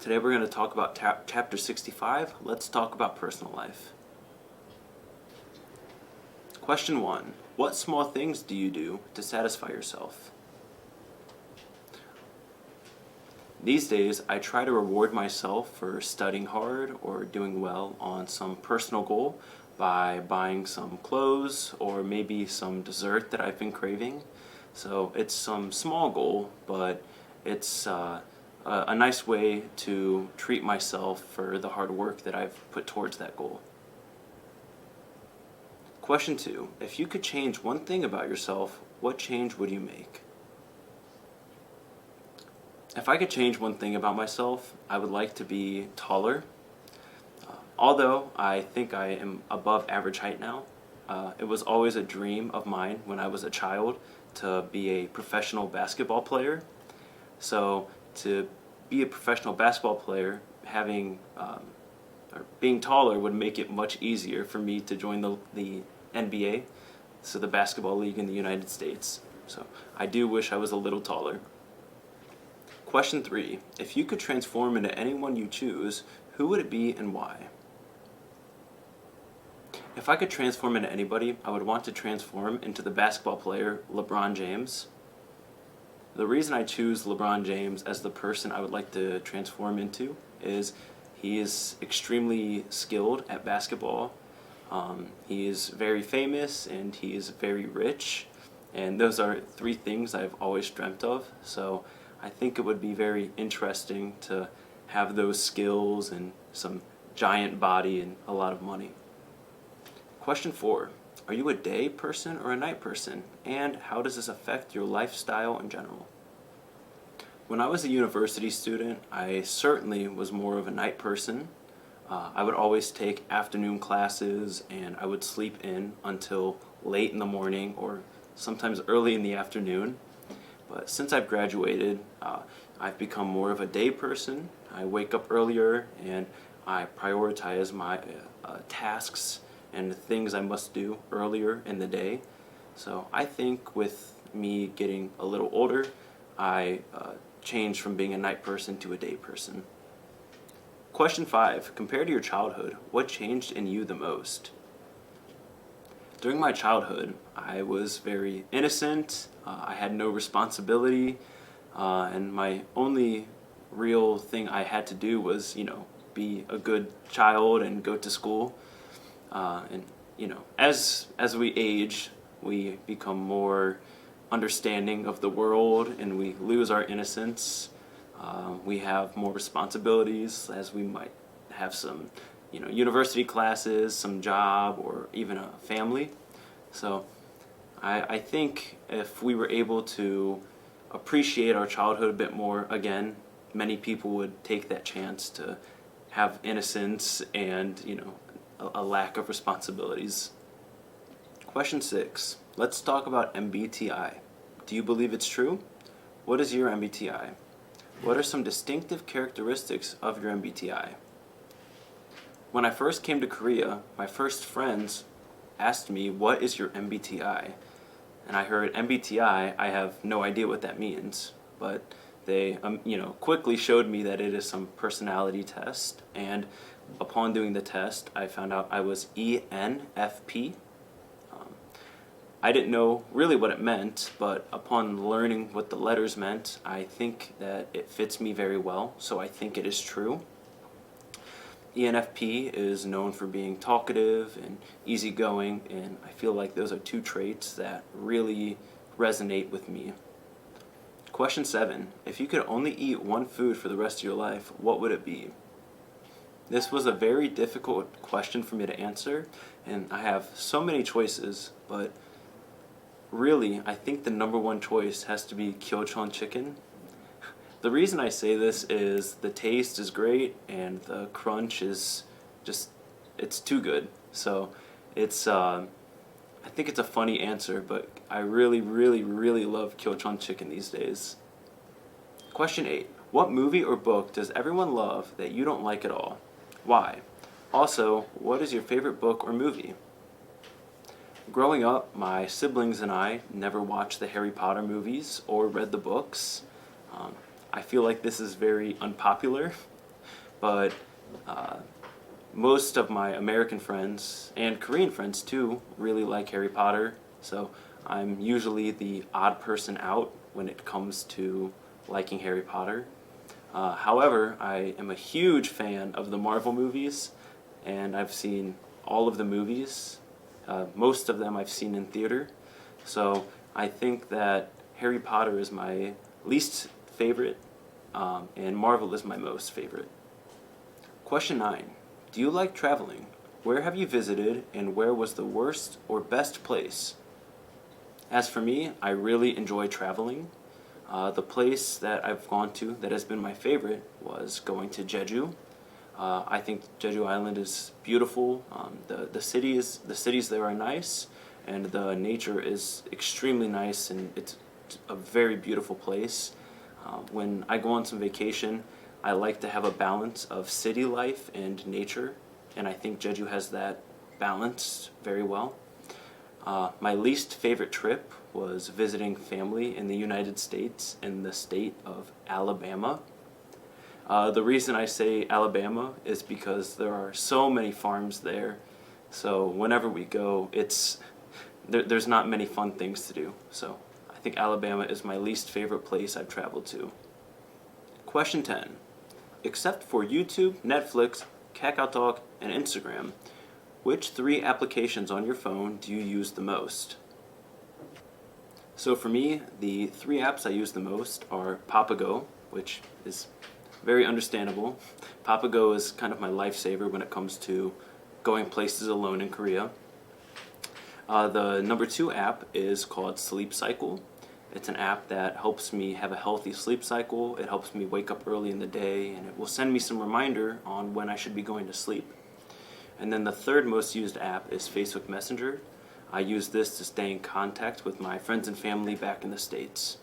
Today we're going to talk about chapter 65. Let's talk about personal life. Question 1. What small things do you do to satisfy yourself? These days, I try to reward myself for studying hard or doing well on some personal goal by buying some clothes or maybe some dessert that I've been craving. So it's some small goal, but it's a nice way to treat myself for the hard work that I've put towards that goal. Question 2. If you could change one thing about yourself, what change would you make? If I could change one thing about myself, I would like to be taller. Although I think I am above average height now, it was always a dream of mine when I was a child to be a professional basketball player. So to be a professional basketball player, being taller would make it much easier for me to join the NBA, so the basketball league in the United States. So I do wish I was a little taller. Question 3. If you could transform into anyone you choose, who would it be and why? If I could transform into anybody, I would want to transform into the basketball player LeBron James. The reason I choose LeBron James as the person I would like to transform into is he is extremely skilled at basketball. He is very famous and he is very rich, and those are 3 things I've always dreamt of. So I think it would be very interesting to have those skills and some giant body and a lot of money. Question 4. Are you a day person or a night person? And how does this affect your lifestyle in general? When I was a university student, I certainly was more of a night person. I would always take afternoon classes and I would sleep in until late in the morning or sometimes early in the afternoon. But since I've graduated, I've become more of a day person. I wake up earlier and I prioritize my tasks and the things I must do earlier in the day. So I think with me getting a little older, I changed from being a night person to a day person. Question 5. Compared to your childhood, what changed in you the most? During my childhood, I was very innocent. I had no responsibility, and my only real thing I had to do was, be a good child and go to school. As we age, we become more understanding of the world and we lose our innocence. We have more responsibilities, as we might have some university classes, some job, or even a family. So I think if we were able to appreciate our childhood a bit more again, many people would take that chance to have innocence and a lack of responsibilities. Question 6. Let's talk about MBTI. Do you believe it's true? What is your MBTI? What are some distinctive characteristics of your MBTI? When I first came to Korea, my first friends asked me, what is your MBTI? And I heard MBTI, I have no idea what that means, but they quickly showed me that it is some personality test, and upon doing the test, I found out I was ENFP. I didn't know really what it meant, but upon learning what the letters meant, I think that it fits me very well, so I think it is true. ENFP is known for being talkative and easygoing, and I feel like those are 2 traits that really resonate with me. Question 7. If you could only eat one food for the rest of your life, what would it be? This was a very difficult question for me to answer, and I have so many choices, but really, I think the number 1 choice has to be Kyochon chicken. The reason I say this is the taste is great and the crunch is it's too good. So I think it's a funny answer, but I really, really, really love Kyochon chicken these days. Question 8. What movie or book does everyone love that you don't like at all? Why? Also, what is your favorite book or movie? Growing up, my siblings and I never watched the Harry Potter movies or read the books. I feel like this is very unpopular, but most of my American friends and Korean friends too really like Harry Potter, so I'm usually the odd person out when it comes to liking Harry Potter. However, I am a huge fan of the Marvel movies, and I've seen all of the movies. Most of them I've seen in theater, so I think that Harry Potter is my least favorite, and Marvel is my most favorite. Question 9. Do you like traveling? Where have you visited, and where was the worst or best place? As for me, I really enjoy traveling. The place that I've gone to that has been my favorite was going to Jeju. I think Jeju Island is beautiful. The cities there are nice, and the nature is extremely nice, and it's a very beautiful place. When I go on some vacation, I like to have a balance of city life and nature, and I think Jeju has that balanced very well. My least favorite trip was visiting family in the United States in the state of Alabama. The reason I say Alabama is because there are so many farms there, so whenever we go, there's not many fun things to do. So I think Alabama is my least favorite place I've traveled to. Question 10. Except for YouTube, Netflix, KakaoTalk, and Instagram, which 3 applications on your phone do you use the most? So for me, the 3 apps I use the most are Papago, which is very understandable. Papago is kind of my lifesaver when it comes to going places alone in Korea. The number 2 app is called Sleep Cycle. It's an app that helps me have a healthy sleep cycle. It helps me wake up early in the day, and it will send me some reminder on when I should be going to sleep. And then the third most used app is Facebook Messenger. I use this to stay in contact with my friends and family back in the States.